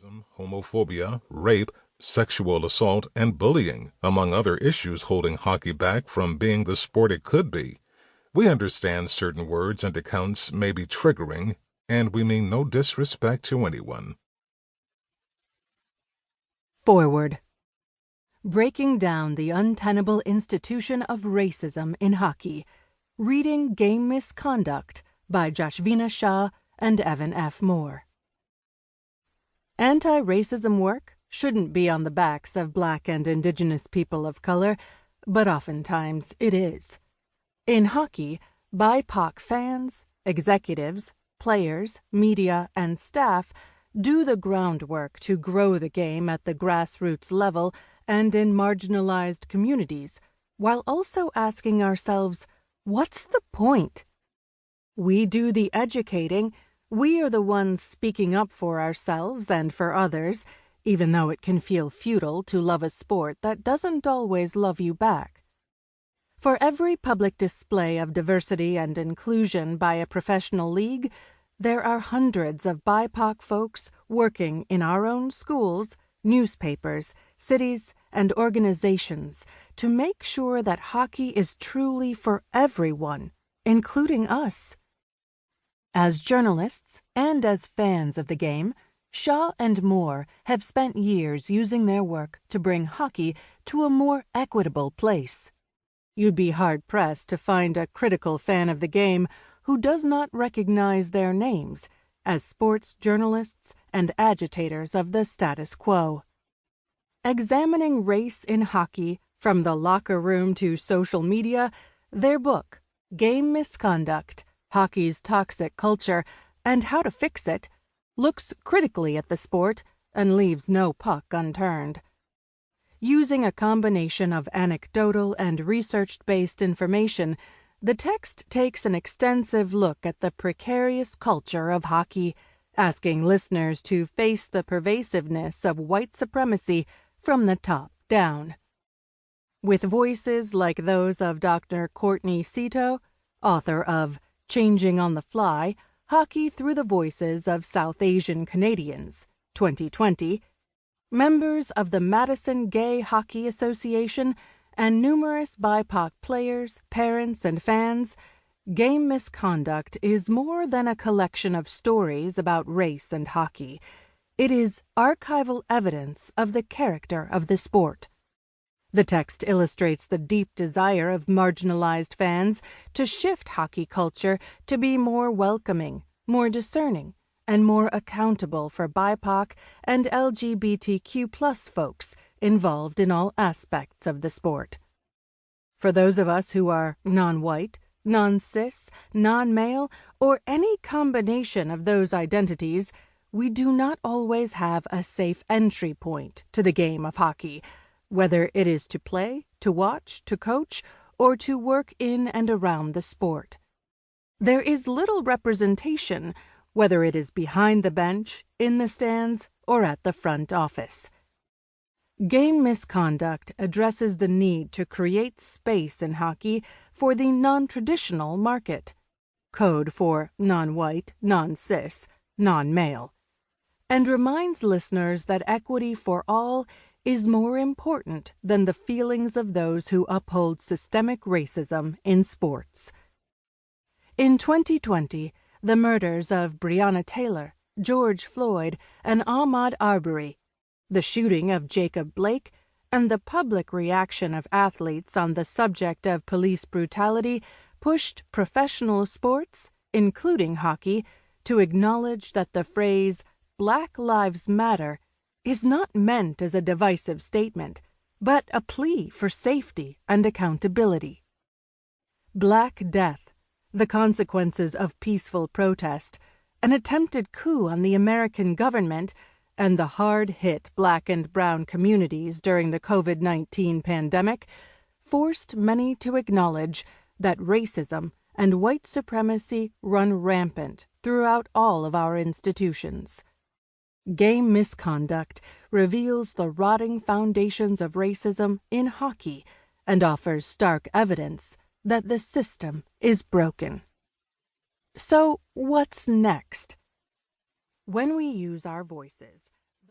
racism, homophobia, rape, sexual assault, and bullying, among other issues holding hockey back from being the sport it could be. We understand certain words and accounts may be triggering, and we mean no disrespect to anyone. Forward. Breaking down the untenable institution of racism in hockey. Reading Game Misconduct by Jashvina Shah and Evan F. Moore. Anti-racism work shouldn't be on the backs of Black and Indigenous people of color, but oftentimes it is. In hockey, BIPOC fans, executives, players, media, and staff do the groundwork to grow the game at the grassroots level and in marginalized communities, while also asking ourselves, what's the point? We do the educating. We are the ones speaking up for ourselves and for others, even though it can feel futile to love a sport that doesn't always love you back. For every public display of diversity and inclusion by a professional league, there are hundreds of BIPOC folks working in our own schools, newspapers, cities, and organizations to make sure that hockey is truly for everyone, including us. As journalists and as fans of the game, Shah and Moore have spent years using their work to bring hockey to a more equitable place. You'd be hard-pressed to find a critical fan of the game who does not recognize their names as sports journalists and agitators of the status quo. Examining race in hockey from the locker room to social media, their book, Game Misconduct, Hockey's Toxic Culture and How to Fix It, looks critically at the sport and leaves no puck unturned. Using a combination of anecdotal and research-based information, the text takes an extensive look at the precarious culture of hockey, asking listeners to face the pervasiveness of white supremacy from the top down. With voices like those of Dr. Courtney Cito, author of Changing on the Fly, Hockey Through the Voices of South Asian Canadians, 2020, members of the Madison Gay Hockey Association, and numerous BIPOC players, parents, and fans, Game Misconduct is more than a collection of stories about race and hockey. It is archival evidence of the character of the sport. The text illustrates the deep desire of marginalized fans to shift hockey culture to be more welcoming, more discerning, and more accountable for BIPOC and LGBTQ+ folks involved in all aspects of the sport. For those of us who are non-white, non-cis, non-male, or any combination of those identities, we do not always have a safe entry point to the game of hockey, whether it is to play, to watch, to coach, or to work in and around the sport. There is little representation, whether it is behind the bench, in the stands, or at the front office. Game Misconduct addresses the need to create space in hockey for the non-traditional market, code for non-white, non-cis, non-male, and reminds listeners that equity for all is more important than the feelings of those who uphold systemic racism in sports. In 2020, the murders of Breonna Taylor, George Floyd, and Ahmaud Arbery, the shooting of Jacob Blake, and the public reaction of athletes on the subject of police brutality pushed professional sports, including hockey, to acknowledge that the phrase "Black Lives Matter" is not meant as a divisive statement, but a plea for safety and accountability. Black Death, the consequences of peaceful protest, an attempted coup on the American government, and the hard-hit Black and brown communities during the COVID-19 pandemic forced many to acknowledge that racism and white supremacy run rampant throughout all of our institutions. Game Misconduct reveals the rotting foundations of racism in hockey and offers stark evidence that the system is broken. So, what's next? When we use our voices,